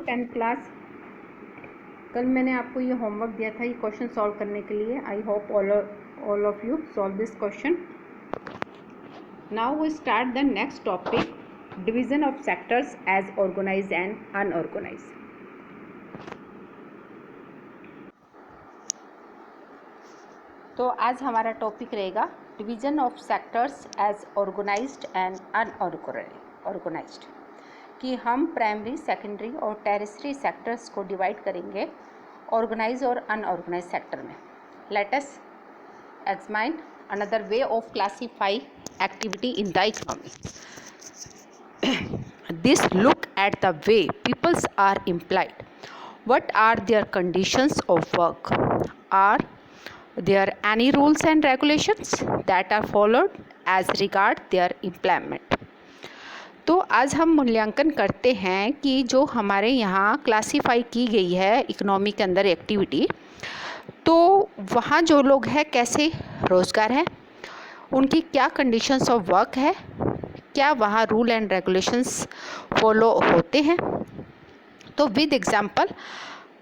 10th class. कल मैंने आपको ये होमवर्क दिया था ये क्वेश्चन सॉल्व करने के लिए। I hope all of you solve this question. Now we start the next topic, division of sectors as organised and unorganised. तो आज हमारा टॉपिक रहेगा division of sectors as organised and unorganised, कि हम primary, secondary और territory sectors को divide करेंगे organise और अनऑर्गेनाइज सेक्टर में। Let us examine another way of classify activity in the economy. This look at the way peoples are employed. What are their conditions of work? Are there any rules and regulations that are followed as regard their employment? तो आज हम मूल्यांकन करते हैं कि जो हमारे यहाँ क्लासीफाई की गई है इकोनॉमी के अंदर एक्टिविटी, तो वहाँ जो लोग हैं कैसे रोज़गार है, उनकी क्या कंडीशंस ऑफ वर्क है, क्या वहाँ रूल एंड रेगुलेशंस फॉलो होते हैं। तो विद एग्जांपल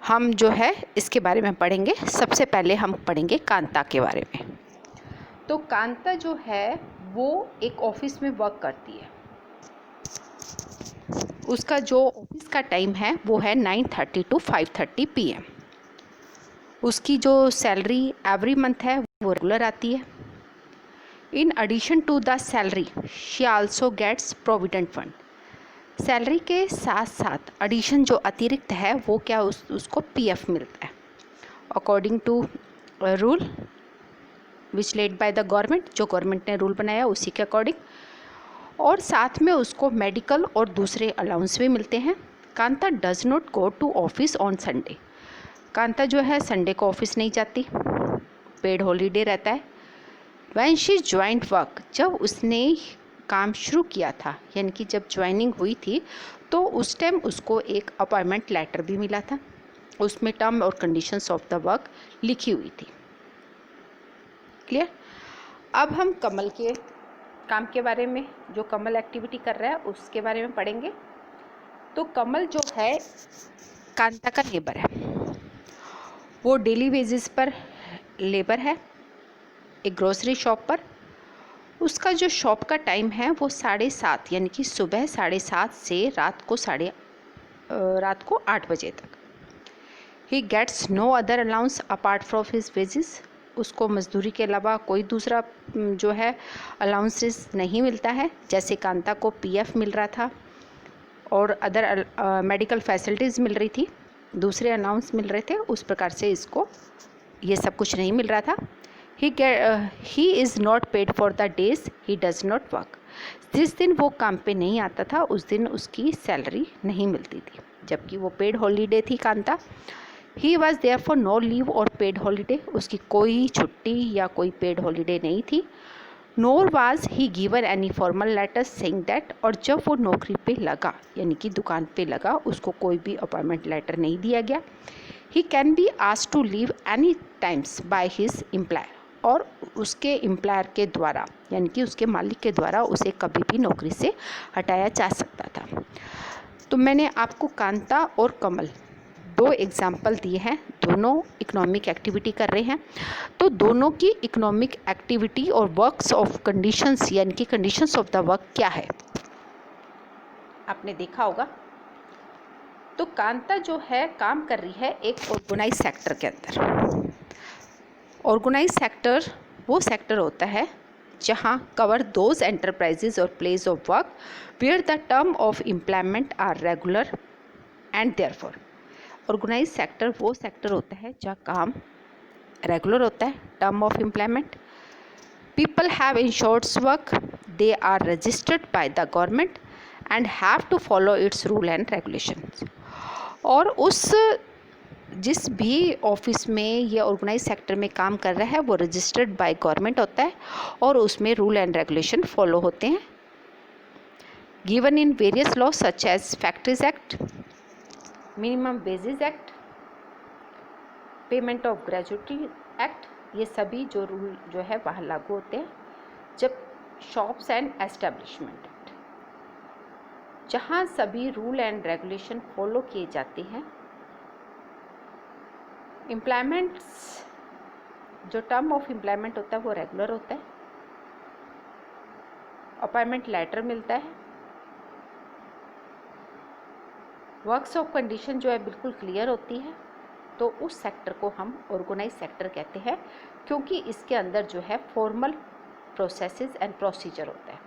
हम जो है इसके बारे में पढ़ेंगे। सबसे पहले हम पढ़ेंगे कांता के बारे में। तो कांता जो है वो एक ऑफिस में वर्क करती है। उसका जो ऑफिस का टाइम है वो है 9:30 to 5:30 PM। उसकी जो सैलरी एवरी मंथ है वो रेगुलर आती है। In addition to the salary she also gets provident fund. Salary के साथ साथ एडिशन जो अतिरिक्त है वो क्या उसको PF मिलता है according to rule which laid by the government. जो गवर्नमेंट ने रूल बनाया उसी के अकॉर्डिंग, और साथ में उसको मेडिकल और दूसरे अलाउंस भी मिलते हैं। Kanta does not go to office on Sunday. Kanta जो है संडे को ऑफिस नहीं जाती, पेड हॉलीडे रहता है। व्हेन शी ज्वाइंड वर्क, जब उसने काम शुरू किया था, यानी कि जब ज्वाइनिंग हुई थी, तो उस टाइम उसको एक अपॉइंटमेंट लेटर भी मिला था। उसमें टर्म और कंडीशंस ऑफ द वर्क लिखी हुई थी। क्लियर। अब हम कमल के काम के बारे में, जो कमल एक्टिविटी कर रहा है उसके बारे में पढ़ेंगे। तो कमल जो है कांता का लेबर है। वो डेली वेजेस पर लेबर है एक ग्रोसरी शॉप पर। उसका जो शॉप का टाइम है वो 7:30, यानी कि सुबह 7:30 से रात को 8 बजे तक। He gets no other allowance apart from his wages. उसको मजदूरी के अलावा कोई दूसरा जो है अलाउंसेस नहीं मिलता है। जैसे कांता को PF मिल रहा था और अदर मेडिकल फैसिलिटीज़ मिल रही थी, दूसरे अलाउंस मिल रहे थे, उस प्रकार से इसको ये सब कुछ नहीं मिल रहा था। He is not paid for the days he does not work. जिस दिन वो काम पे नहीं आता था उस दिन उसकी सैलरी नहीं मिलती थी, जबकि वो पेड हॉलीडे थी Kanta. He was there for no leave और पेड हॉलीडे। उसकी कोई छुट्टी या कोई पेड हॉलीडे नहीं थी। Nor was he given any formal letter saying that. और जब वो नौकरी पे लगा, यानी कि दुकान पे लगा, उसको कोई भी अपॉइंटमेंट लेटर नहीं दिया गया। He can be asked to leave any times by his employer. और उसके एम्प्लॉयर के द्वारा, यानी कि उसके मालिक के द्वारा उसे कभी भी नौकरी से हटाया जा सकता था। तो मैंने आपको कांता और कमल 2 एग्जाम्पल दिए हैं। दोनों इकोनॉमिक एक्टिविटी कर रहे हैं। तो दोनों की इकोनॉमिक एक्टिविटी और वर्क्स ऑफ कंडीशंस, यानी कि कंडीशंस ऑफ द वर्क क्या है, आपने देखा होगा। तो कांता जो है काम कर रही है एक ऑर्गेनाइज सेक्टर के अंदर। ऑर्गेनाइज सेक्टर वो सेक्टर होता है जहाँ कवर दोज एंटरप्राइजेज और place of work where the term of employment are regular and therefore. Organise sector वो सेक्टर होता है जहाँ काम रेगुलर होता है, term of employment. People have insured work, they are registered by the government and have to follow its rule and regulations. और उस जिस भी ऑफिस में ये ऑर्गेनाइज सेक्टर में काम कर रहा है वो रजिस्टर्ड बाय गवर्नमेंट होता है और उसमें रूल एंड रेगुलेशन फॉलो होते हैं। Given in various law such as factories act, minimum wages act, payment of gratuity act, ये सभी जो रूल जो है वहाँ लागू होते हैं। जब शॉप्स एंड एस्टेब्लिशमेंट एक्ट, जहाँ सभी रूल एंड रेगुलेशन फॉलो किए जाते हैं। एम्प्लॉयमेंट्स, जो टर्म ऑफ एम्प्लॉयमेंट होता है वो रेगुलर होता है। अपॉइंटमेंट लेटर मिलता है। वर्क्स ऑफ कंडीशन जो है बिल्कुल क्लियर होती है। तो उस सेक्टर को हम ऑर्गेनाइज सेक्टर कहते हैं, क्योंकि इसके अंदर जो है फॉर्मल प्रोसेसेस एंड प्रोसीजर होता है।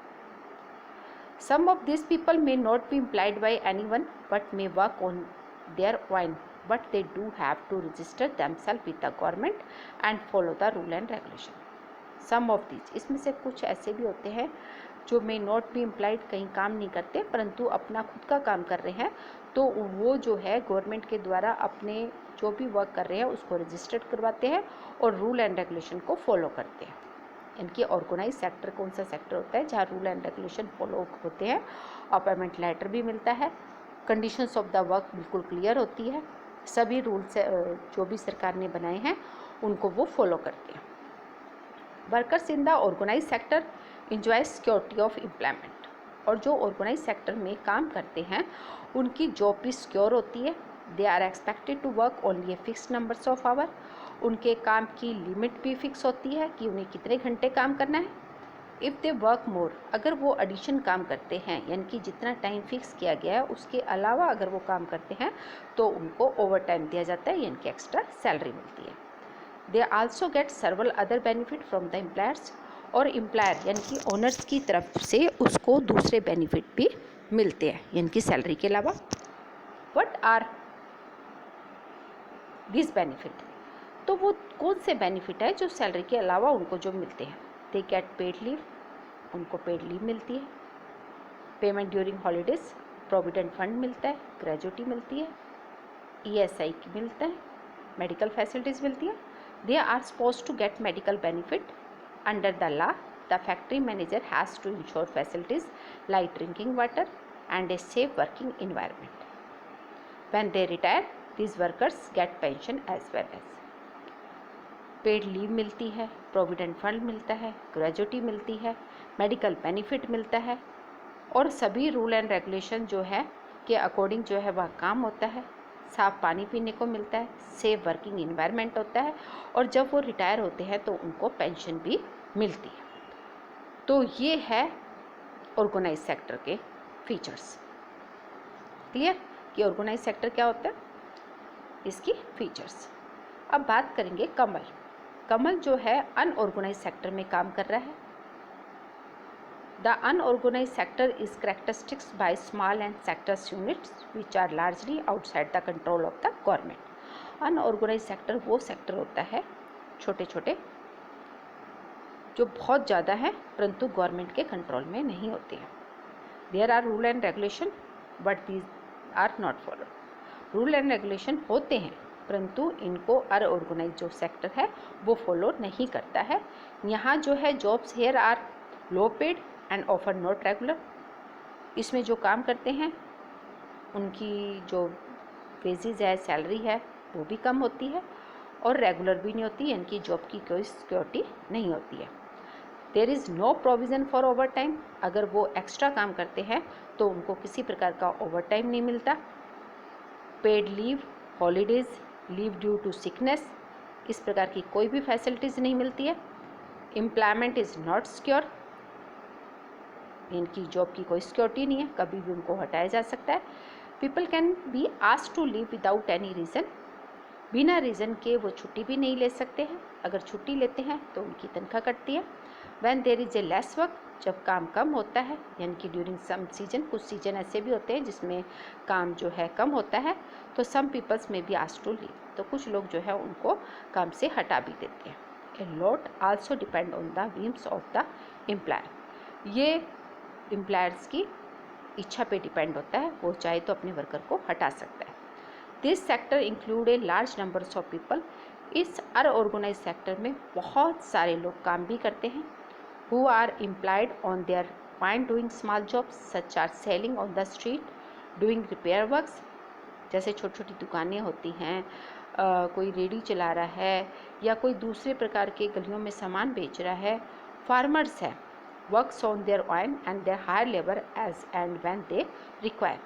Some of this people may not be employed by anyone but may work on their own, but they do have to register themselves with the government and follow the rule and regulation. Some of this, इसमें से कुछ ऐसे भी होते हैं जो मे not be employed, कहीं काम नहीं करते परंतु अपना खुद का काम कर रहे हैं, तो वो जो है गवर्नमेंट के द्वारा अपने जो भी वर्क कर रहे हैं उसको रजिस्टर्ड करवाते हैं और रूल एंड रेगुलेशन को फॉलो करते हैं। इनकी ऑर्गेनाइज सेक्टर कौन सा सेक्टर होता है जहाँ रूल एंड रेगुलेशन फॉलो होते हैं, अपॉइंटमेंट लेटर भी मिलता है, कंडीशंस ऑफ द वर्क बिल्कुल क्लियर होती है, सभी रूल्स जो भी सरकार ने बनाए हैं उनको वो फॉलो करते हैं। Workers in the organise sector enjoy security of employment, और जो ऑर्गेनाइज सेक्टर में काम करते हैं उनकी जॉब भी सिक्योर होती है। They are expected to work only a fix numbers of hour, उनके काम की लिमिट भी फिक्स होती है कि उन्हें कितने घंटे काम करना है। इफ़ दे वर्क मोर, अगर वो एडिशन काम करते हैं यानी कि जितना टाइम फिक्स किया गया है उसके अलावा अगर वो काम करते हैं तो उनको ओवर टाइम दिया जाता है यानी कि एक्स्ट्रा सैलरी मिलती है। They also get सर्वल other benefit from the employers, और एम्प्लॉयर यानी कि ओनर्स की तरफ से उसको दूसरे बेनिफिट भी मिलते हैं यानी कि सैलरी के अलावा। व्हाट आर दिस बेनिफिट, तो वो कौन से बेनिफिट है जो सैलरी के अलावा उनको जो मिलते हैं। दे गेट पेड लीव, उनको पेड लीव मिलती है, payment during holidays, provident fund मिलता है, ग्रेजुटी मिलती है, ESI मिलता है, मेडिकल फैसिलिटीज़ मिलती है। They are suppose to get medical benefit under the law. The factory manager has to ensure facilities like drinking water and a safe working environment. When they retire these workers get pension as well as paid leave मिलती है, provident fund मिलता है, gratuity मिलती है, medical benefit मिलता है, और सभी रूल एंड रेगुलेशन जो है के अकॉर्डिंग जो है वह काम होता है। साफ़ पानी पीने को मिलता है, सेफ वर्किंग इन्वायरमेंट होता है, और जब वो रिटायर होते हैं तो उनको पेंशन भी मिलती है। तो ये है ऑर्गेनाइज सेक्टर के फीचर्स। क्लियर कि ऑर्गेनाइज सेक्टर क्या होता है, इसकी फीचर्स। अब बात करेंगे कमल। कमल जो है अनऑर्गेनाइज सेक्टर में काम कर रहा है। The unorganise sector is characteristics by small and sectors units which are largely outside the control of the government. Unorganise sector वो सेक्टर होता है छोटे छोटे जो बहुत ज़्यादा है परंतु गवर्नमेंट के कंट्रोल में नहीं होते हैं। There are rule and regulation but these are not followed. Rule and regulation होते हैं परंतु इनको अनऑर्गेनाइज जो सेक्टर है वो फॉलो नहीं करता है। यहाँ जो है jobs here are low paid and offer not regular. इसमें जो काम करते हैं उनकी जो वेजेज है, सैलरी है, वो भी कम होती है और रेगुलर भी नहीं होती, इनकी जॉब की कोई सिक्योरिटी नहीं होती है। There is no provision for overtime. अगर वो एक्स्ट्रा काम करते हैं तो उनको किसी प्रकार का ओवर टाइम नहीं मिलता। Paid leave, holidays, leave due to sickness, इस प्रकार की कोई भी फैसिलिटीज़ नहीं मिलती है। एम्प्लॉयमेंट इज़ नॉट सिक्योर, इनकी जॉब की कोई सिक्योरिटी नहीं है, कभी भी उनको हटाया जा सकता है। People can be asked to leave without any reason, बिना रीज़न के वो छुट्टी भी नहीं ले सकते हैं। अगर छुट्टी लेते हैं तो उनकी तनख्वाह कटती है। When there is a less work, जब काम कम होता है यानी कि ड्यूरिंग सम सीजन, कुछ सीजन ऐसे भी होते हैं जिसमें काम जो है कम होता है, तो सम पीपल्स में बी आस्क्ड टू लीव, तो कुछ लोग जो है उनको काम से हटा भी देते हैं। A lot also depend on the whims of the employer. ये एम्प्लॉयर्स की इच्छा पे डिपेंड होता है, वो चाहे तो अपने वर्कर को हटा सकता है। This sector include a large numbers of people. इस अनऑर्गेनाइज सेक्टर में बहुत सारे लोग काम भी करते हैं। Who are employed on their point doing small jobs such are selling on the street, doing repair works, जैसे छोटी छोटी दुकानें होती हैं, कोई रेडी चला रहा है या कोई दूसरे प्रकार के गलियों में सामान बेच रहा है। फार्मर्स है works on their own and their hire labour as and when they require.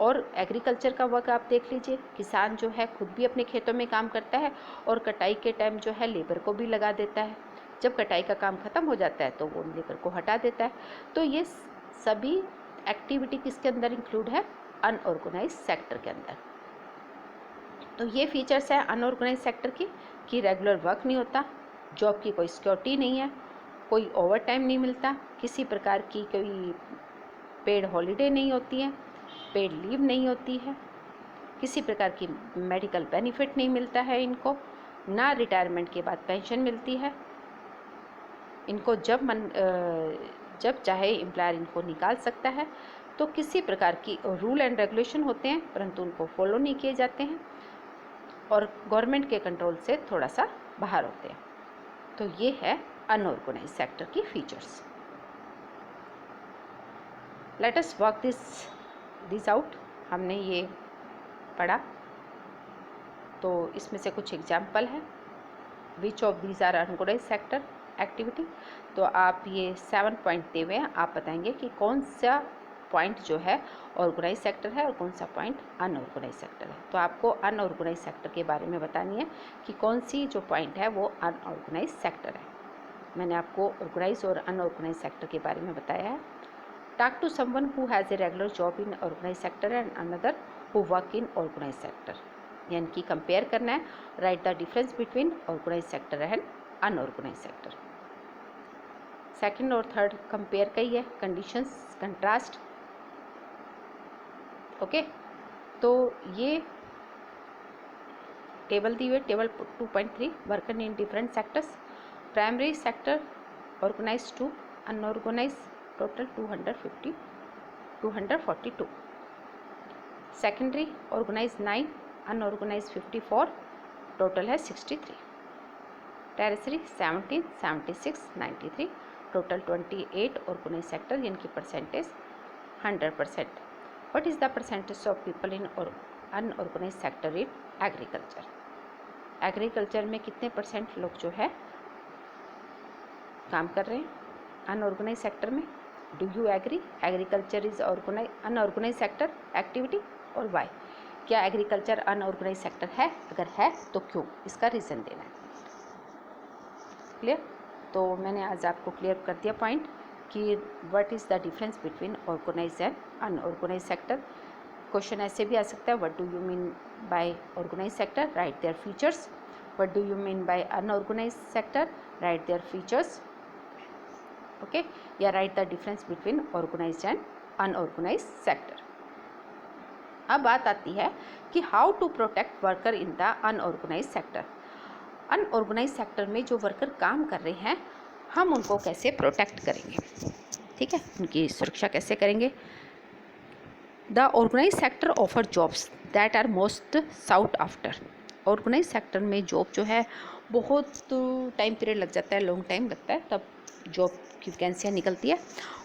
और एग्रीकल्चर का वर्क आप देख लीजिए, किसान जो है खुद भी अपने खेतों में काम करता है और कटाई के टाइम जो है लेबर को भी लगा देता है। जब कटाई का काम ख़त्म हो जाता है तो वो लेबर को हटा देता है। तो ये सभी एक्टिविटी किसके अंदर इंक्लूड है? अनऑर्गेनाइज सेक्टर के अंदर। तो ये फीचर्स है अनऑर्गेनाइज सेक्टर की कि रेगुलर वर्क नहीं होता, जॉब की कोई सिक्योरिटी नहीं है, कोई ओवर टाइम नहीं मिलता, किसी प्रकार की कोई पेड हॉलीडे नहीं होती है, पेड लीव नहीं होती है, किसी प्रकार की मेडिकल बेनिफिट नहीं मिलता है इनको, ना रिटायरमेंट के बाद पेंशन मिलती है। इनको जब चाहे एम्प्लॉयर इनको निकाल सकता है। तो किसी प्रकार की रूल एंड रेगुलेशन होते हैं परंतु उनको फॉलो नहीं किए जाते हैं और गवर्नमेंट के कंट्रोल से थोड़ा सा बाहर होते हैं। तो ये है अनऑर्गेनाइज सेक्टर की features. Let us work this out. हमने ये पढ़ा तो इसमें से कुछ एग्जाम्पल है। Which of these are unorganise sector activity. तो आप ये 7 पॉइंट दे हुए हैं, आप बताएंगे कि कौन सा पॉइंट जो है ऑर्गेनाइज सेक्टर है और कौन सा पॉइंट अनऑर्गेनाइज सेक्टर है। तो आपको अनऑर्गेनाइज सेक्टर के बारे में बतानी है कि कौन सी जो पॉइंट है वो अनऑर्गेनाइज सेक्टर है। मैंने आपको ऑर्गेनाइज और अनऑर्गेनाइज सेक्टर के बारे में बताया है। Talk to someone who has a regular job in organise sector and another who work in organise sector. यानी कि कंपेयर करना है, write the difference between organise sector and unorganise sector. Second और थर्ड कंपेयर का ही है, conditions contrast. Okay, तो ये टेबल दी हुई, table 2.3 worker in different sectors. Primary sector organise two unorganise total 242। Secondary organise 9, unorganise 54, total है 63। Territory 17, 76, 93, total 28 organise sector, यानी कि percentage 100%। What is the percentage of people in unorganise sector in agriculture. Agriculture में कितने percent लोग जो है काम कर रहे हैं अनऑर्गेनाइज सेक्टर में? Do you agree agriculture is unorganise sector activity और वाई? क्या एग्रीकल्चर अनऑर्गेनाइज सेक्टर है? अगर है तो क्यों? इसका रीज़न देना है। क्लियर? तो मैंने आज आपको क्लियर कर दिया पॉइंट कि what is the difference between organise and unorganise sector. Question ऐसे भी आ सकता है, what do you mean by organise sector, write their features. What do you mean by unorganise sector, write their features. Okay, या write the difference between organised and unorganised sector. अब बात आती है कि how to protect worker in the unorganised sector. Unorganised sector में जो worker काम कर रहे हैं हम उनको कैसे प्रोटेक्ट करेंगे, ठीक है, उनकी सुरक्षा कैसे करेंगे। The organise sector offer jobs that are most sought after. Organise sector में जॉब जो है बहुत टाइम पीरियड लग जाता है, लॉन्ग टाइम लगता है, तब जॉब की वैकेंसियाँ निकलती है।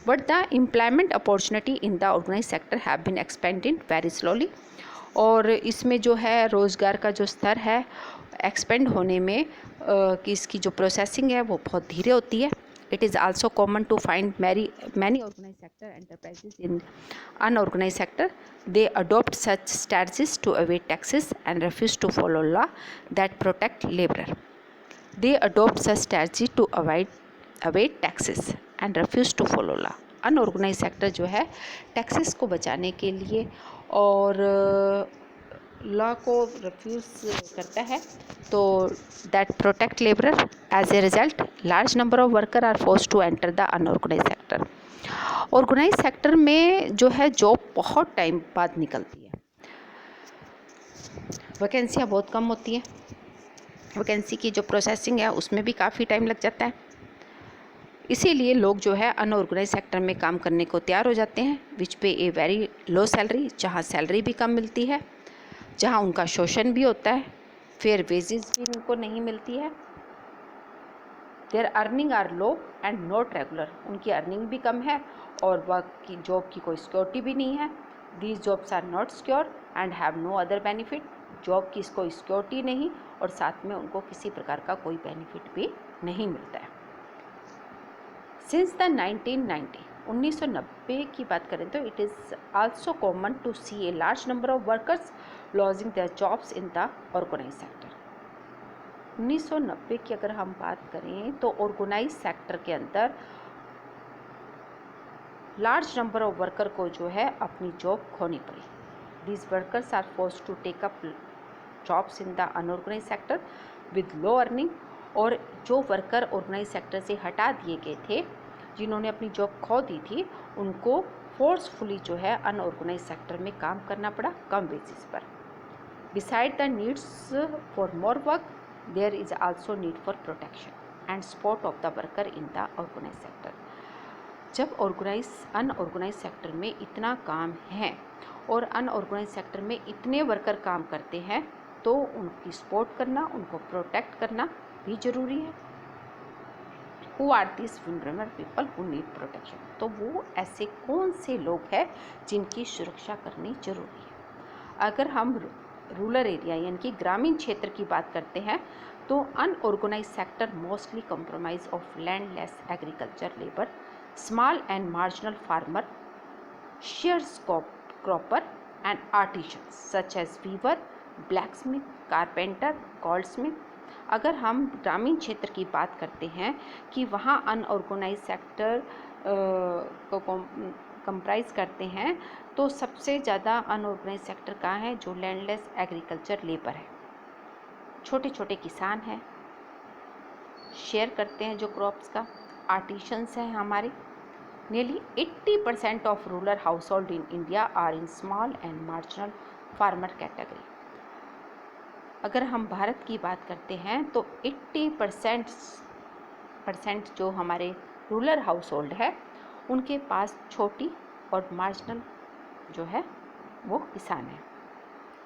But the employment opportunity in the organise sector have been expanded very slowly. और इसमें जो है रोज़गार का जो स्तर है एक्सपेंड होने में कि इसकी जो प्रोसेसिंग है वो बहुत धीरे होती है। It is also common to find many organized sector enterprises in unorganized sector. They adopt such strategies to evade taxes and refuse to follow law that protect laborer. They adopt such strategy to evade taxes and refuse to follow law. Unorganise sector जो है taxes को बचाने के लिए और law को refuse करता है, तो that protect labourer. As a result large number of worker are force to enter the unorganise sector. Organise sector में जो है जॉब बहुत टाइम बाद निकलती है, वैकेंसियाँ बहुत कम होती हैं, वैकेंसी की जो प्रोसेसिंग है उसमें भी काफ़ी टाइम लग जाता है। इसीलिए लोग जो है अनऑर्गेनाइज सेक्टर में काम करने को तैयार हो जाते हैं, विच पे ए वेरी लो सैलरी, जहाँ सैलरी भी कम मिलती है, जहाँ उनका शोषण भी होता है, फेयर वेजेस भी उनको नहीं मिलती है। Their earning are low and not regular, उनकी अर्निंग भी कम है और वर्क की जॉब की कोई सिक्योरिटी भी नहीं है। These jobs are not secure and have no other benefit, job की कोई सिक्योरिटी नहीं और साथ में उनको किसी प्रकार का कोई बेनिफिट भी नहीं मिलता है। सिंस द 1990 की बात करें तो it is also common to see a large number of workers losing their jobs in the organise sector. 1990 की अगर हम बात करें तो ऑर्गेनाइज सेक्टर के अंदर लार्ज नंबर ऑफ वर्कर को जो है अपनी जॉब खोनी पड़ी। These workers are forced to take up jobs in the unorganise sector with low earning. और जो वर्कर ऑर्गेनाइज सेक्टर से हटा दिए गए थे, जिन्होंने अपनी जॉब खो दी थी, उनको फोर्सफुली जो है अनऑर्गेनाइज सेक्टर में काम करना पड़ा कम बेसिस पर। Beside the needs for more work there is also need for protection and support of the worker in the organise sector. जब अनऑर्गेनाइज सेक्टर में इतना काम है और अनऑर्गेनाइज सेक्टर में इतने वर्कर काम करते हैं, तो उनकी सपोर्ट करना, उनको प्रोटेक्ट करना भी ज़रूरी है। Who are this vulnerable people who need protection? तो वो ऐसे कौन से लोग हैं जिनकी सुरक्षा करनी जरूरी है? अगर हम रूरल एरिया यानी कि ग्रामीण क्षेत्र की बात करते हैं तो unorganise sector mostly compromise of landless agriculture labour, small and marginal farmer, sharecropper and artisans such as weaver, blacksmith, carpenter, goldsmith। अगर हम ग्रामीण क्षेत्र की बात करते हैं कि वहाँ अनऑर्गेनाइज सेक्टर को कंप्राइज करते हैं, तो सबसे ज़्यादा अनऑर्गेनाइज सेक्टर कहाँ है? जो लैंडलेस एग्रीकल्चर लेबर है, छोटे छोटे किसान हैं, शेयर करते हैं जो क्रॉप्स का, आर्टिशंस हैं हमारे। Nearly 80% of rural household in India are in small and marginal farmer category। अगर हम भारत की बात करते हैं तो 80% जो हमारे रूरल हाउस होल्ड है, उनके पास छोटी और मार्जिनल जो है वो किसान है।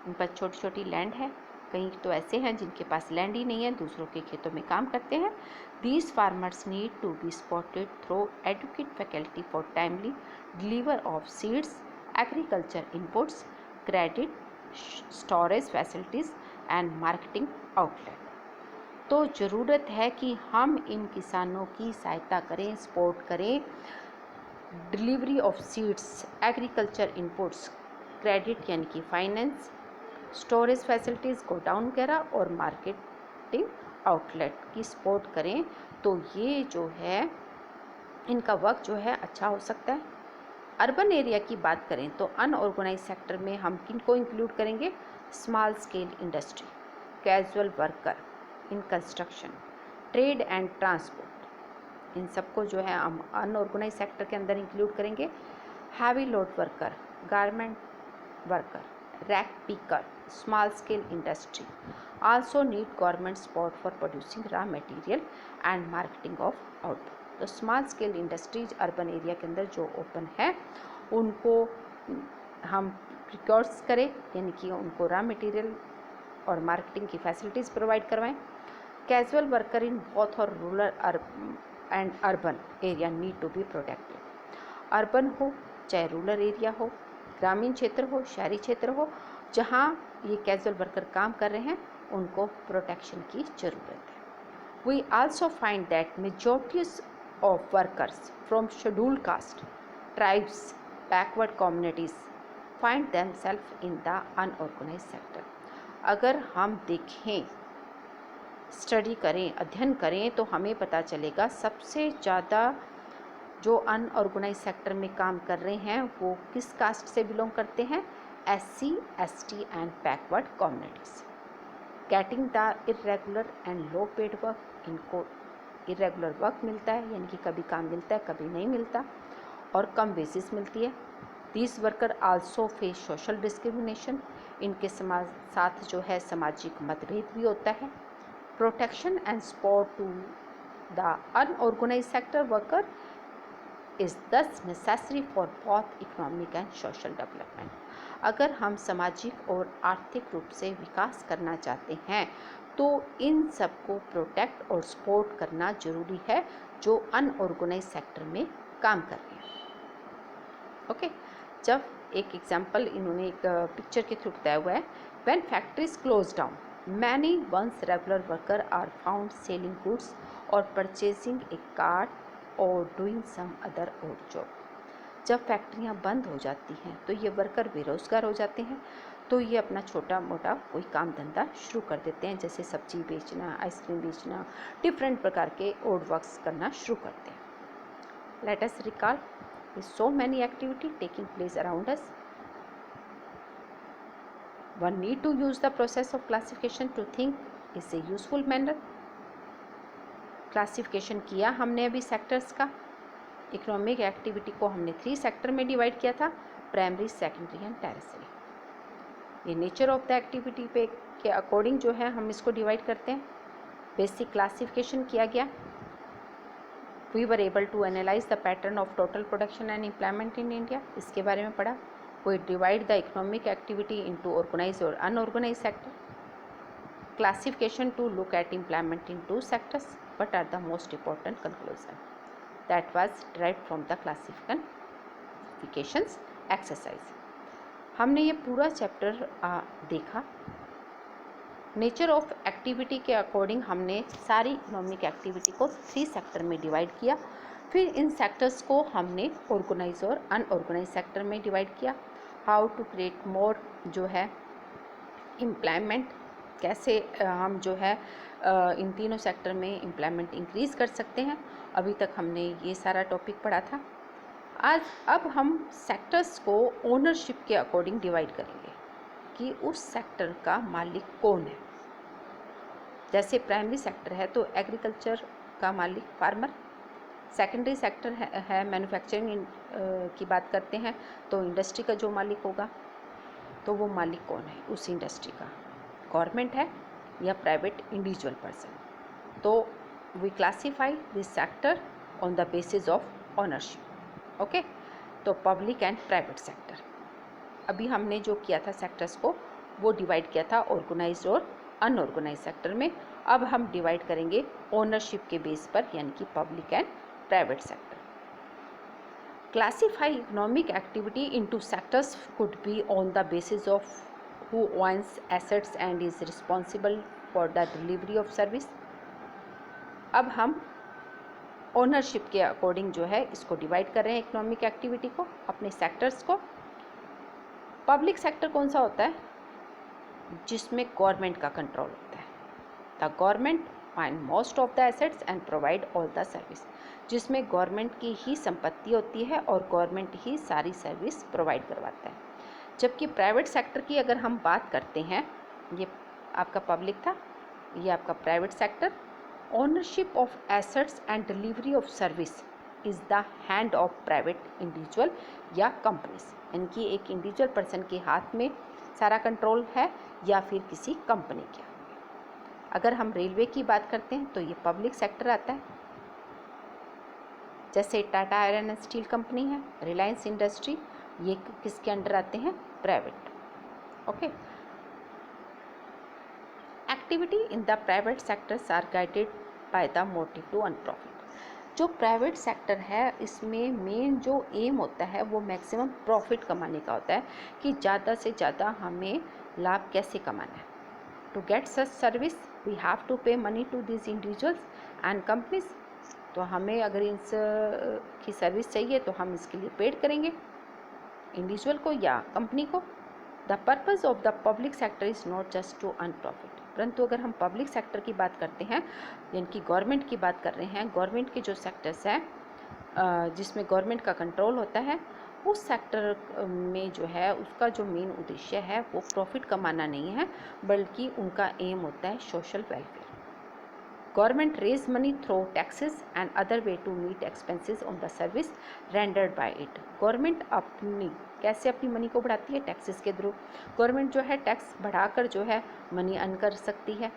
उन पर छोटी छोटी लैंड है, कहीं तो ऐसे हैं जिनके पास लैंड ही नहीं है, दूसरों के खेतों में काम करते हैं। These farmers need to be supported through adequate faculty for timely delivery of seeds, agriculture inputs, credit, storage facilities and marketing outlet। तो ज़रूरत है कि हम इन किसानों की सहायता करें, सपोर्ट करें, delivery of seeds, agriculture inputs, credit यानी कि फाइनेंस, स्टोरेज फैसिलिटीज़, गोडाउन वगैरह और मार्केटिंग आउटलेट की सपोर्ट करें, तो ये जो है इनका वर्क जो है अच्छा हो सकता है। अर्बन एरिया की बात करें तो अनऑर्गेनाइज सेक्टर में हम किन को इंक्लूड करेंगे? Small scale industry, casual worker in construction, trade and transport, इन सबको जो है हम अनऑर्गेनाइज सेक्टर के अंदर इंक्लूड करेंगे। Heavy load worker, garment worker, rack picker, small scale industry also need government support for producing raw material and marketing of output। तो small scale industries urban area के अंदर जो ओपन है, उनको हम प्रिकॉर्स करें, यानी कि उनको रॉ मटेरियल और मार्केटिंग की फैसिलिटीज़ प्रोवाइड करवाएं। कैजुअल वर्कर इन बोथ और rural and urban area need to be protected. Urban हो चाहे रूरल एरिया हो, ग्रामीण क्षेत्र हो, शहरी क्षेत्र हो, जहाँ ये कैजुअल वर्कर काम कर रहे हैं, उनको प्रोटेक्शन की ज़रूरत है। We also find that majorities of workers from scheduled caste, tribes, backward communities find themself in the unorganise sector. अगर हम देखें, स्टडी करें, अध्ययन करें, तो हमें पता चलेगा सबसे ज़्यादा जो अनऑर्गेनाइज सेक्टर में काम कर रहे हैं वो किस कास्ट से बिलोंग करते हैं? SC, ST and backward communities. Getting the irregular and low paid work, इनको इरेगुलर वर्क मिलता है, यानी कि कभी काम मिलता है, कभी नहीं मिलता, और कम बेसिस मिलती है। These worker also face social discrimination, इनके साथ जो है सामाजिक मतभेद भी होता है। Protection and support to the unorganise sector worker is thus necessary for both economic and social development. अगर हम सामाजिक और आर्थिक रूप से विकास करना चाहते हैं तो इन सबको प्रोटेक्ट और सपोर्ट करना जरूरी है जो अनऑर्गेनाइज सेक्टर में काम कर रहे हैं। ओके, जब एक एग्जांपल इन्होंने एक पिक्चर के थ्रू बताया हुआ है, when factories close down many once regular workers are found selling goods or purchasing a cart or doing some other odd job. जब फैक्ट्रियाँ बंद हो जाती हैं तो ये वर्कर बेरोज़गार हो जाते हैं, तो ये अपना छोटा मोटा कोई काम धंधा शुरू कर देते हैं, जैसे सब्जी बेचना, आइसक्रीम बेचना, डिफरेंट प्रकार के ओड वर्क्स करना शुरू करते हैं. Let us recall so many activity taking place around us. One need to use the process of classification to think is a useful manner. Classification किया हमने अभी सेक्टर्स का. इकोनॉमिक एक्टिविटी को हमने 3 सेक्टर में डिवाइड किया था, प्राइमरी, सेकेंडरी एंड टेरिटरी. ये नेचर ऑफ द एक्टिविटी पे के अकॉर्डिंग जो है हम इसको डिवाइड करते हैं. बेसिक क्लासिफिकेशन किया गया. We were able to analyze the pattern of total production and employment in India. इसके बारे में पढ़ा. We divide the economic activity into organized और unorganized sector. Classification to look at employment in 2 sectors. What are the most important conclusion? That was derived from the classifications exercise. हमने ये पूरा chapter देखा. Nature of activity के according हमने सारी economic activity को 3 sector में डिवाइड किया. फिर इन सेक्टर्स को हमने ऑर्गेनाइज और अनऑर्गेनाइज सेक्टर में डिवाइड किया. हाउ टू क्रिएट मोर जो है एम्प्लॉयमेंट, कैसे हम जो है इन तीनों सेक्टर में एम्प्लॉयमेंट इंक्रीज़ कर सकते हैं. अभी तक हमने ये सारा टॉपिक पढ़ा था. अब हम सेक्टर्स को ओनरशिप के अकॉर्डिंग डिवाइड करेंगे कि उस सेक्टर का मालिक कौन है. जैसे प्राइमरी सेक्टर है तो एग्रीकल्चर का मालिक फार्मर. सेकेंडरी सेक्टर है मैन्युफैक्चरिंग की बात करते हैं तो इंडस्ट्री का जो मालिक होगा, तो वो मालिक कौन है उस इंडस्ट्री का, गवर्नमेंट है या प्राइवेट इंडिविजुअल पर्सन. तो we classify this sector on the basis of ownership. Okay, तो पब्लिक एंड प्राइवेट सेक्टर. अभी हमने जो किया था सेक्टर्स को वो डिवाइड किया था ऑर्गेनाइज्ड और अनऑर्गेनाइज्ड सेक्टर में. अब हम डिवाइड करेंगे ओनरशिप के बेस पर, यानी कि public and private sector. Classify economic activity into sectors could be on the basis of who owns assets and is responsible for the delivery of service. अब हम ओनरशिप के अकॉर्डिंग जो है इसको डिवाइड कर रहे हैं इकोनॉमिक एक्टिविटी को, अपने सेक्टर्स को. पब्लिक सेक्टर कौन सा होता है? जिसमें गवर्नमेंट का कंट्रोल होता है. The government find most of the assets and provide all the service. जिसमें गवर्नमेंट की ही संपत्ति होती है और गवर्नमेंट ही सारी सर्विस प्रोवाइड करवाता है. जबकि प्राइवेट सेक्टर की अगर हम बात करते हैं, ये आपका पब्लिक था, ये आपका private sector. Ownership of assets and delivery of service is the hand of private individual या कंपनीज. यानी कि एक इंडिविजुअल पर्सन के हाथ में सारा कंट्रोल है या फिर किसी कंपनी का. अगर हम रेलवे की बात करते हैं तो ये पब्लिक सेक्टर आता है. जैसे Tata iron and steel company है, रिलायंस इंडस्ट्री, ये किसके अंडर आते हैं? Private. Okay. Activity in the private sectors are guided by the motive to earn profit. जो प्राइवेट सेक्टर है इसमें मेन जो एम होता है वो मैक्सिमम प्रॉफिट कमाने का होता है कि ज़्यादा से ज़्यादा हमें लाभ कैसे कमाना है. To get such service we have to pay money to this individuals and companies. तो हमें अगर इन की सर्विस चाहिए तो हम इसके लिए पेड करेंगे इंडिविजुअल को या कंपनी को. The purpose of the public sector is not just to earn profit. परंतु अगर हम पब्लिक सेक्टर की बात करते हैं, यानी कि गवर्नमेंट की बात कर रहे हैं, गवर्नमेंट के जो सेक्टर्स हैं जिसमें गवर्नमेंट का कंट्रोल होता है, उस सेक्टर में जो है उसका जो मेन उद्देश्य है वो प्रॉफिट कमाना नहीं है, बल्कि उनका एम होता है social welfare. Government raise money through taxes and other way to meet expenses on the service rendered by it. Government कैसे अपनी मनी को बढ़ाती है? टैक्सेस के थ्रू. गवर्नमेंट जो है टैक्स बढ़ाकर जो है मनी अर्न कर सकती है.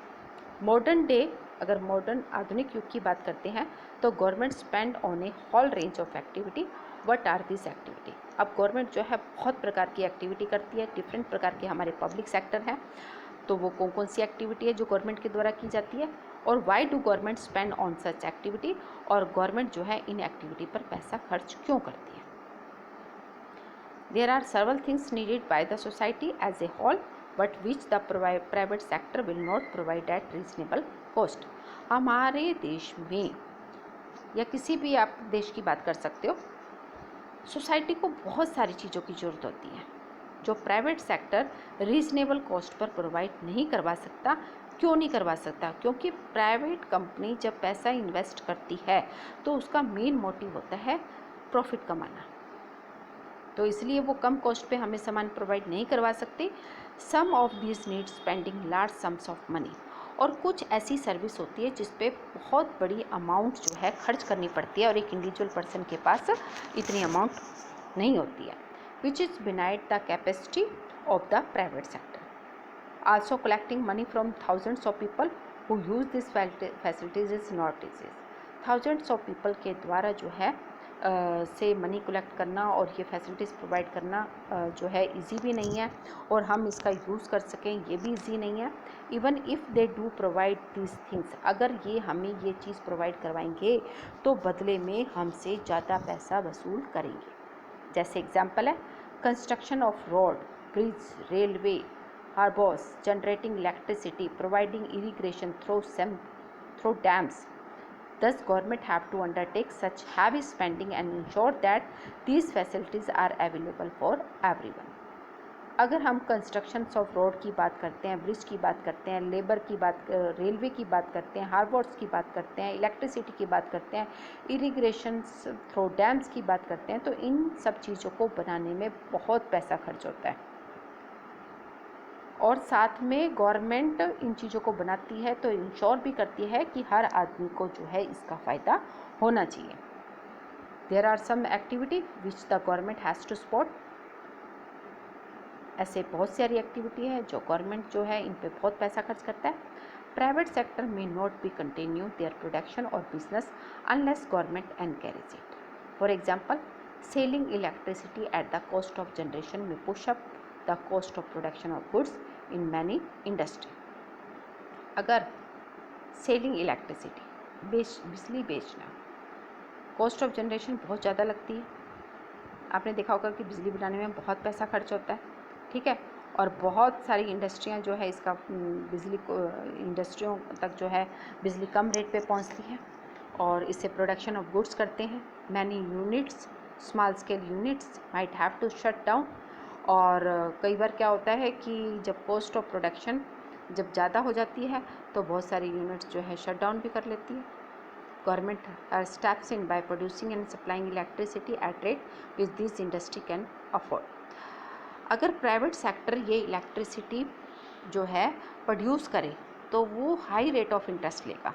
मॉडर्न डे, अगर मॉडर्न आधुनिक युग की बात करते हैं तो government spend on a whole range of activity. What are this activity? अब गवर्नमेंट जो है बहुत प्रकार की एक्टिविटी करती है. डिफरेंट प्रकार के हमारे पब्लिक सेक्टर हैं, तो वो कौन कौन सी एक्टिविटी है जो गवर्नमेंट के द्वारा की जाती है, और why do government spend on such activity, और गवर्नमेंट जो है इन एक्टिविटी पर पैसा खर्च क्यों करती है. There are several things needed by the society as a whole but which the private sector will not provide at reasonable cost. हमारे देश में या किसी भी आप देश की बात कर सकते हो, सोसाइटी को बहुत सारी चीज़ों की ज़रूरत होती है जो private sector reasonable cost per provide नहीं करवा सकता। क्यों नहीं करवा सकता? क्योंकि प्राइवेट कंपनी जब पैसा इन्वेस्ट करती है तो उसका मेन मोटिव होता है प्रॉफिट कमाना, तो इसलिए वो कम कॉस्ट पे हमें सामान प्रोवाइड नहीं करवा सकते। Some of this need spending large sums of money, और कुछ ऐसी सर्विस होती है जिस पे बहुत बड़ी अमाउंट जो है खर्च करनी पड़ती है और एक इंडिविजुअल पर्सन के पास इतनी अमाउंट नहीं होती है, which is beyond the capacity of the private sector. Also collecting money from thousands of people who use these facilities is not easy. Thousands of people के द्वारा जो है से मनी कलेक्ट करना और ये फैसिलिटीज़ प्रोवाइड करना जो है इजी भी नहीं है, और हम इसका यूज़ कर सकें ये भी इजी नहीं है। Even if they do provide this things, अगर ये हमें ये चीज़ प्रोवाइड करवाएंगे तो बदले में हमसे ज़्यादा पैसा वसूल करेंगे। जैसे एग्जांपल है construction of road, bridge, railway, harbors, generating electricity, providing irrigation through dams. Thus, government have to undertake such heavy spending and ensure that these facilities are available for everyone. अगर हम कंस्ट्रक्शन ऑफ रोड की बात करते हैं, bridge की बात करते हैं, लेबर की बात, रेलवे की बात करते हैं, हार्बर्स की बात करते हैं, इलेक्ट्रिसिटी की बात करते हैं, इरिगेशन थ्रू डैम्स की बात करते हैं, तो इन सब चीज़ों को बनाने में बहुत पैसा खर्च होता है। और साथ में गवर्नमेंट इन चीज़ों को बनाती है तो इंश्योर भी करती है कि हर आदमी को जो है इसका फ़ायदा होना चाहिए। There are some activity which the government has to support. ऐसे बहुत सारी एक्टिविटी है जो गवर्नमेंट जो है इन पे बहुत पैसा खर्च करता है। प्राइवेट सेक्टर में not be continue their production और business unless government encourage it. For example, selling electricity at the cost of generation may push up the cost of production of goods in many industry. अगर selling electricity, बिजली बेचना, cost of generation बहुत ज़्यादा लगती है। आपने देखा होगा कि बिजली बनाने में बहुत पैसा खर्च होता है, ठीक है, और बहुत सारी इंडस्ट्रियां जो है इसका बिजली को इंडस्ट्रियों तक जो है बिजली कम रेट पे पहुंचती है और इससे प्रोडक्शन ऑफ गुड्स करते हैं। Many units, small scale units might have to shut down. और कई बार क्या होता है कि जब कॉस्ट ऑफ प्रोडक्शन जब ज़्यादा हो जाती है तो बहुत सारी यूनिट्स जो है शट डाउन भी कर लेती है। Government steps in by producing and supplying electricity at rate which this industry can afford. अगर प्राइवेट सेक्टर ये इलेक्ट्रिसिटी जो है प्रोड्यूस करे तो वो हाई रेट ऑफ इंटरेस्ट लेगा,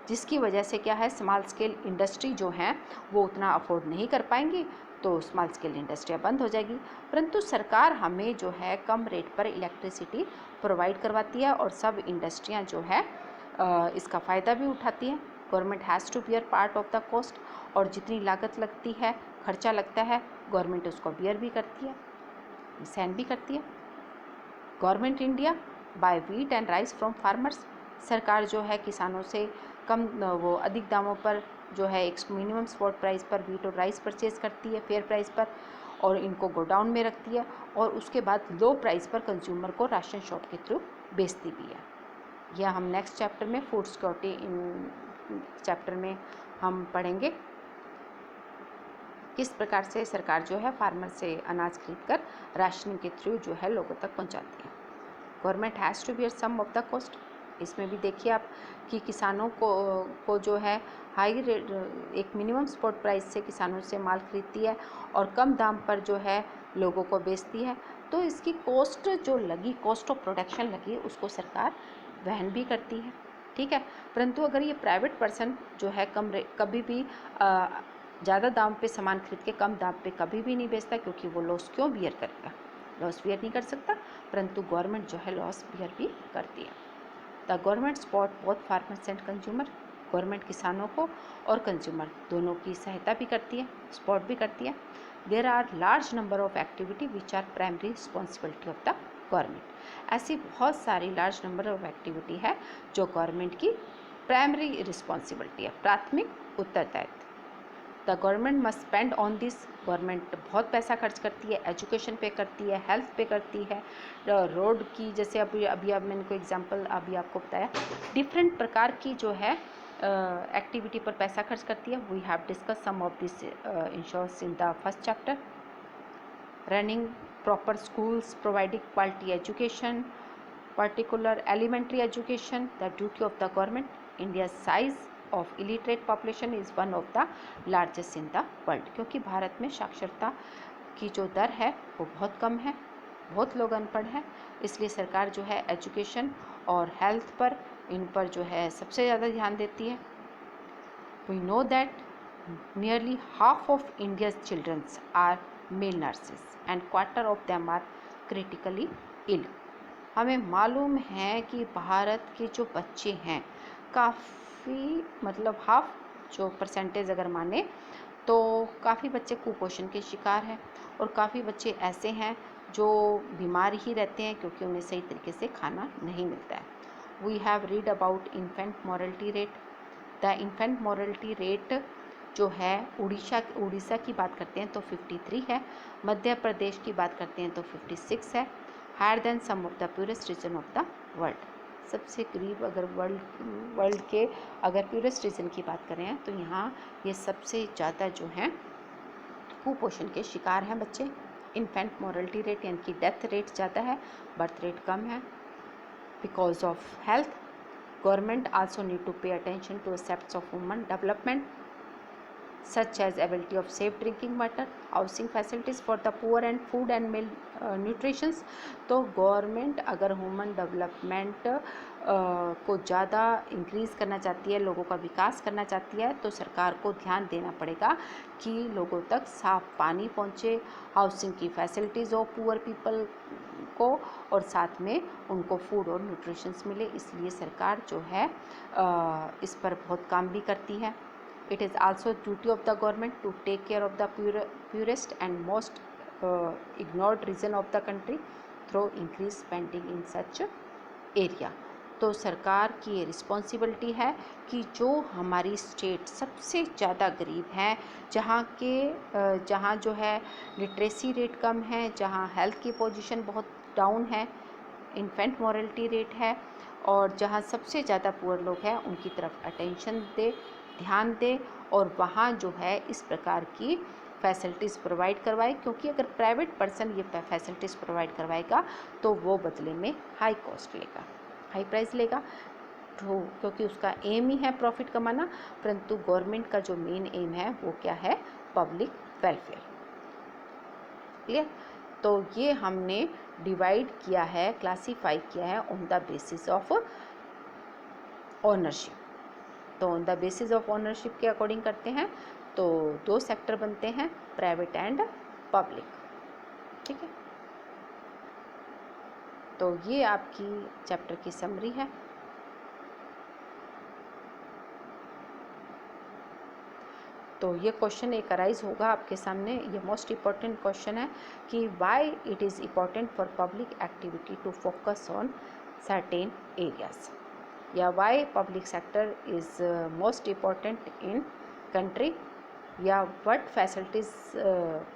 जिसकी वजह से क्या है, स्मॉल स्केल इंडस्ट्री जो हैं वो उतना अफोर्ड नहीं कर पाएंगी, तो स्मॉल स्केल इंडस्ट्रियाँ बंद हो जाएगी। परंतु सरकार हमें जो है कम रेट पर इलेक्ट्रिसिटी प्रोवाइड करवाती है और सब इंडस्ट्रियाँ जो है इसका फ़ायदा भी उठाती हैं। Government has to bear part of the cost, और जितनी लागत लगती है, खर्चा लगता है, गवर्नमेंट उसको बियर भी करती है, सहन भी करती है। Government India by wheat and rice from farmers, सरकार जो है किसानों से कम वो अधिक दामों पर जो है एक मिनिमम स्पॉट प्राइस पर वीट और राइस परचेज करती है, फेयर प्राइस पर, और इनको गोडाउन में रखती है और उसके बाद लो प्राइस पर कंज्यूमर को राशन शॉप के थ्रू बेचती भी है। यह हम नेक्स्ट चैप्टर में फूड सिक्योरिटी इन चैप्टर में हम पढ़ेंगे किस प्रकार से सरकार जो है फार्मर से अनाज खरीद कर राशनिंग के थ्रू जो है लोगों तक पहुंचाती है। Government has to bear some of the cost. इसमें भी देखिए आप कि किसानों को जो है हाई रेट, एक मिनिमम स्पॉट प्राइस से किसानों से माल खरीदती है और कम दाम पर जो है लोगों को बेचती है, तो इसकी कॉस्ट जो लगी, कॉस्ट ऑफ प्रोडक्शन लगी, उसको सरकार वहन भी करती है, ठीक है। परंतु अगर ये प्राइवेट पर्सन जो है कभी भी ज़्यादा दाम पे सामान खरीद के कम दाम पे कभी भी नहीं बेचता, क्योंकि वो लॉस क्यों बियर करेगा, लॉस बियर नहीं कर सकता, परंतु गवर्नमेंट जो है लॉस बियर भी करती है। The government support both farmers and consumer, government किसानों को और कंज्यूमर दोनों की सहायता भी करती है, सपोर्ट भी करती है। There are large number of activity which are primary responsibility of the government. ऐसी बहुत सारी लार्ज नंबर ऑफ एक्टिविटी है जो गवर्नमेंट की प्राइमरी रिस्पॉन्सिबिलिटी है, प्राथमिक उत्तरदायित्व। The government must spend on this, government बहुत पैसा खर्च करती है, एजुकेशन पे करती है, हेल्थ पे करती है, रोड की, जैसे अभी मैंने कोई एग्जांपल अभी आपको बताया, डिफरेंट प्रकार की जो है एक्टिविटी पर पैसा खर्च करती है। We have discuss some of this insurance in the first chapter. Running proper schools, providing quality education, particular elementary education, the duty of the government. India's size of illiterate population is one of the largest in the world, क्योंकि भारत में साक्षरता की जो दर है वो बहुत कम है, बहुत लोग अनपढ़ हैं, इसलिए सरकार जो है एजुकेशन और हेल्थ पर, इन पर जो है सबसे ज़्यादा ध्यान देती है। We know that nearly half of India's children are malnourished and quarter of them are critically ill. हमें मालूम है कि भारत के जो बच्चे हैं काफ़ी, मतलब हाफ जो परसेंटेज अगर माने तो काफ़ी बच्चे कुपोषण के शिकार हैं और काफ़ी बच्चे ऐसे हैं जो बीमार ही रहते हैं क्योंकि उन्हें सही तरीके से खाना नहीं मिलता है। We have read about infant mortality rate. The infant mortality rate जो है उड़ीसा की बात करते हैं तो 53 है, मध्य प्रदेश की बात करते हैं तो 56 है, higher than some of the poorest region of the world. सबसे करीब अगर वर्ल्ड के अगर प्यूरेस्ट रीजन की बात करें तो यहाँ ये सबसे ज़्यादा जो हैं कुपोषण के शिकार हैं बच्चे। इन्फेंट मॉर्टलिटी रेट यानी कि डेथ रेट ज़्यादा है, बर्थ रेट कम है। Because of health, government also need to pay attention to aspects of human development such as availability of safe drinking water, housing facilities for the poor and food and nutrition। तो government अगर human development को ज़्यादा increase करना चाहती है, लोगों का विकास करना चाहती है, तो सरकार को ध्यान देना पड़ेगा कि लोगों तक साफ़ पानी पहुँचे, हाउसिंग की फैसिलिटीज़ हो पुअर पीपल को, और साथ में उनको फूड और न्यूट्रिशंस मिले। इसलिए सरकार जो है इस पर बहुत काम भी करती है। It is also duty of the government to take care of the poorest and most ignored region of the country through increased spending in such area। तो सरकार की ये रिस्पॉन्सिबिलिटी है कि जो हमारी स्टेट सबसे ज़्यादा गरीब हैं, जहाँ जो है लिटरेसी रेट कम है, जहाँ हेल्थ की पोजीशन बहुत डाउन है, इन्फेंट मॉर्टलिटी रेट है, और जहाँ सबसे ज़्यादा पुअर लोग हैं उनकी तरफ अटेंशन दे, ध्यान दे, और वहाँ जो है इस प्रकार की फैसिलिटीज़ प्रोवाइड करवाए। क्योंकि अगर प्राइवेट पर्सन ये फैसिलिटीज़ प्रोवाइड करवाएगा तो वो बदले में हाई कॉस्ट लेगा, हाई प्राइस लेगा, तो क्योंकि उसका एम ही है प्रॉफिट कमाना। परंतु गवर्नमेंट का जो मेन एम है वो क्या है? Public welfare. क्लियर? तो ये हमने डिवाइड किया है, क्लासीफाई किया है on the basis of ownership. तो on the basis of ownership के अकॉर्डिंग करते हैं तो दो सेक्टर बनते हैं, प्राइवेट एंड पब्लिक। ठीक है, तो ये आपकी चैप्टर की समरी है। तो ये क्वेश्चन एक अराइज होगा आपके सामने, ये मोस्ट इम्पॉर्टेंट क्वेश्चन है कि why it is important for public activity to focus on certain areas, या why public sector is most important in country, या what facilities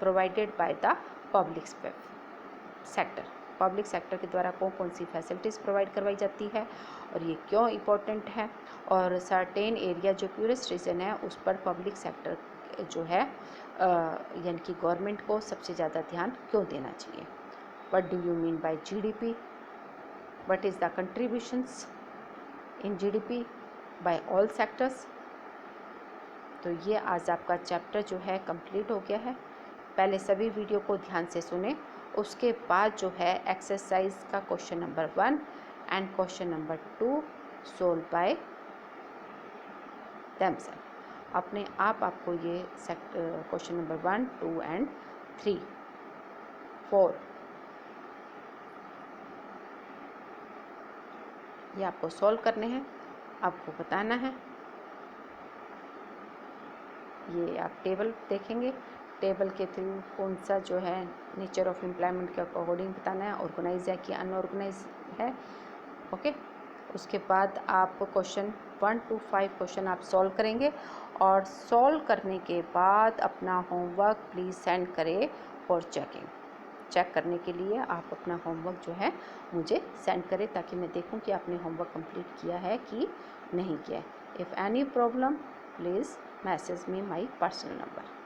provided by the public sector. Public sector के द्वारा कौन कौन सी facilities provide करवाई जाती है और ये क्यों इम्पोर्टेंट है, और सर्टेन एरिया जो प्यूरेस्ट रीजन है उस पर पब्लिक सेक्टर जो है यानी कि गवर्नमेंट को सबसे ज़्यादा ध्यान क्यों देना चाहिए। What do you mean bye GDP, what is the contributions in GDP bye all sectors. तो ये आज आपका चैप्टर जो है कंप्लीट हो गया है। पहले सभी वीडियो को ध्यान से सुने, उसके बाद जो है एक्सरसाइज का question number 1 and question number 2 solve by themself. अपने आप आपको ये क्वेश्चन नंबर 1, 2 एंड 3, 4 ये आपको सॉल्व करने हैं, आपको बताना है। ये आप टेबल देखेंगे, टेबल के थ्रू कौन सा जो है नेचर ऑफ एम्प्लॉयमेंट के अकॉर्डिंग बताना है, ऑर्गेनाइज है कि अनऑर्गेनाइज है। ओके, उसके बाद आप क्वेश्चन 1 to 5 क्वेश्चन आप सॉल्व करेंगे, और सॉल्व करने के बाद अपना होमवर्क प्लीज़ सेंड करें फॉर चेकिंग। चेक करने के लिए आप अपना होमवर्क जो है मुझे सेंड करें, ताकि मैं देखूं कि आपने होमवर्क कंप्लीट किया है कि नहीं किया है। If any problem please message me my personal number.